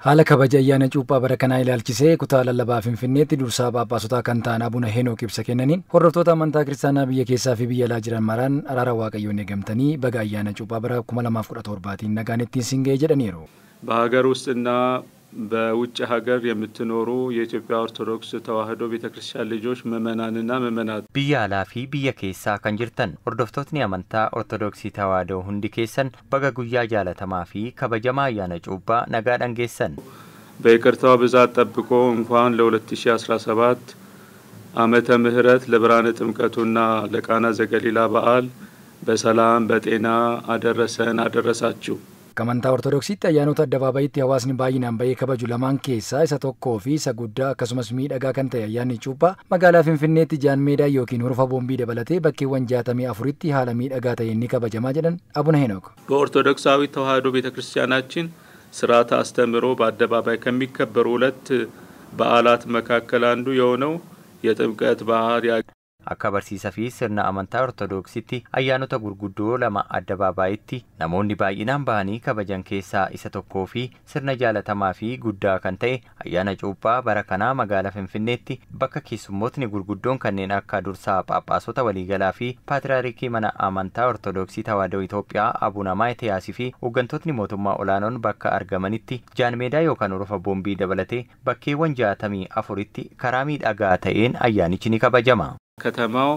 Haala kabaja ayyaana cuuphaa bara kanaa ilaalchisee kutaa lallabaa Finfinneetti dursaa Phaaphaasota kan ta'an Abuna Henook ibsa kennaniin hordoftoota amantaa kiristaanaa biyya keessaa fi biyya alaa jiran maraan araara waaqayyoon eegamtanii baga ayyaana cuuphaa bara 2017tiin nagaan ittiin siin ga'e jedhaniiru. በሀገር ውስጥና በውጭ ሀገር የምትኖሩ የኢትዮጵያ ኦርቶዶክስ ተዋሕዶ ቤተክርስቲያን ልጆች ምእመናንና ምእመናት biyya alaa fi biyya keessaa kan jirtan hordoftootni amantaa ortodoksii tawaahidoo hundi keessan baga guyyaa jaalatamaa fi kabajamaa ayyaana cuuphaa nagaadhaan geessan. በይቅርታው ብዛት ጠብቆ እንኳን ለ2017 ዓመተ ምህረት ለብርሃነ ጥምቀቱና ለቃና ዘገሊላ በዓል በሰላም በጤና አደረሰን አደረሳችሁ. Amantaa Ortodoksiitti ayyaanota addabaabayitti hawaasni baay'inaan bahee kabaju lamaan keessaa isa tokkoo fi isa guddaa akkasumas miidhagaa kan ta'e ayyaanni cuuphaa magaalaa Finfinneetti Jaan Meedaa yookiin Hurufa Boombii dabalatee bakkeewwan 64tti haala miidhagaa ta'een ni kabajamaa jedhan Abuna Henook. በኦርቶዶክሳዊ ተዋሕዶ ቤተክርስቲያናችን ስርዓተ አስተምህሮ በአደባባይ ከሚከበሩ ሁለት በዓላት መካከል አንዱ የሆነው የጥምቀት በዓል akka barsiisa fi sirna amantaa ortodoksiitti ayyaanota gurguddoo lama addabaabayitti namoonni baay'inaan bahanii kabajan keessaa isa tokkoo fi sirna jaalatamaa fi guddaa kan ta'e ayyaana cuuphaa bara kanaa magaalaa Finfinneetti bakka keessummootni gurguddoon kanneen akka dursaa Phaaphaasota waliigalaa fi paatriyaarikii mana amantaa ortodoksii tawaahidoo Itoophiyaa Abuna Maatiyaasii fi hooggantootni mootummaa olaanoon bakka argamanitti Jaan Meedaa yookaan Hurufa Boombii dabalatee bakkeewwan 64tti karaa miidhagaa ta'een ayyaanichi ni kabajama. ከተማው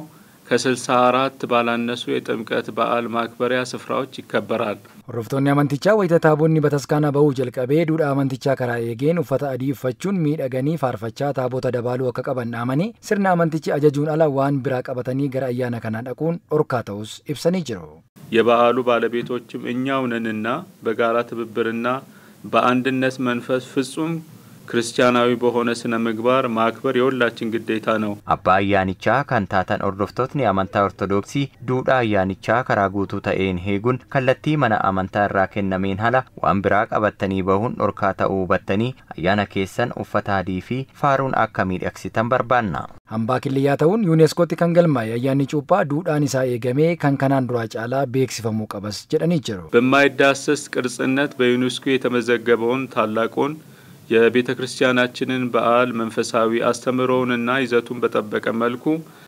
ከ64 ባላነሱ የጥምቀት በዓል ማክበሪያ ስፍራዎች ይከበራል። Hordoftoonni amantichaa wayita taabonni bataskaana bahuu jalqabee duudhaa amantichaa karaa eegeen uffata adii uffachuun miidhaganii faarfachaa taabota dabaaluu akka qaban dhaamanii sirna amantichi ajajuun ala waan biraa qabatanii gara ayyaana kanaa dhaquun dhorkaa ta'us ibsanii jiru. የበዓሉ ባለቤቶችም እኛው ነንና በጋራ ትብብርና በአንድነት መንፈስ ፍጹም ክርስቲያናዊ በሆነ ስነ ምግባር ማክበር የሁላችን ግዴታ ነው። አባ ayyaanicha kan taatan hordoftootni amantaa ortodoksii duudhaa ayyaanicha karaa guutuu ta'een heeguun kallattii mana amantaa irraa kennameen hala waan biraa qabatanii bahuun dhorkaa ta'uu hubattanii ayyaana keessan uffata adii fi faaruun akka miidhagsitan barbaanna. Hambaa kiliyyaa ta'uun yuuneeskootti kan galmaa'e ayyaanni cuuphaa duudhaan isaa eegamee kan kanaan duraa caalaa beeksifamuu qabas jedhanii jiru. በማይዳሰስ ቅርጽነት በዩኔስኮ የተመዘገበውን ታላቁን የቤተክርስቲያናችንን በዓል መንፈሳዊ አስተምህሮውንና ይዘቱን በጠበቀ መልኩ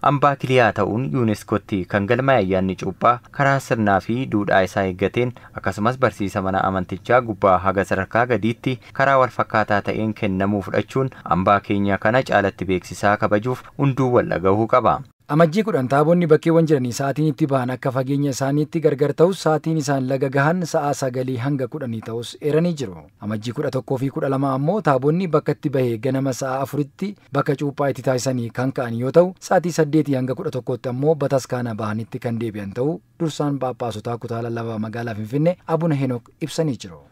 hambaa kiliyyaa ta'uun yuuneeskootti kan galmaa'e ayyaanni cuuphaa karaa sirnaa fi duudhaa isaa eeggateen akkasumas barsiisa mana amantichaa gubbaa haga sadarkaa gadiitti karaa wal fakkaataa ta'een kennamuu fudhachuun hambaa keenya kana caalatti beeksisaa kabajuuf hunduu wal dhagahuu qaba. Amajjii 10 taabonni bakkeewwan jiranii sa'aatiin itti bahan akka fageenya isaaniitti gargar ta'us sa'aatiin isaan laga gahan sa'a 9 hanga 10 ta'us eeranii jiru. Amajjii 11 fi 12 ammoo taabonni bakka itti bahee ganama sa'a 4tti bakka cuuphaa itti taasisanii kan ka'an yoo ta'u sa'aatii 8 hanga 11tti ammoo bataskaana bahanitti kan deebi'an ta'uu dursaan Phaaphaasota kutaa lallabaa magaalaa Finfinnee Abuna Henook ibsanii jiru.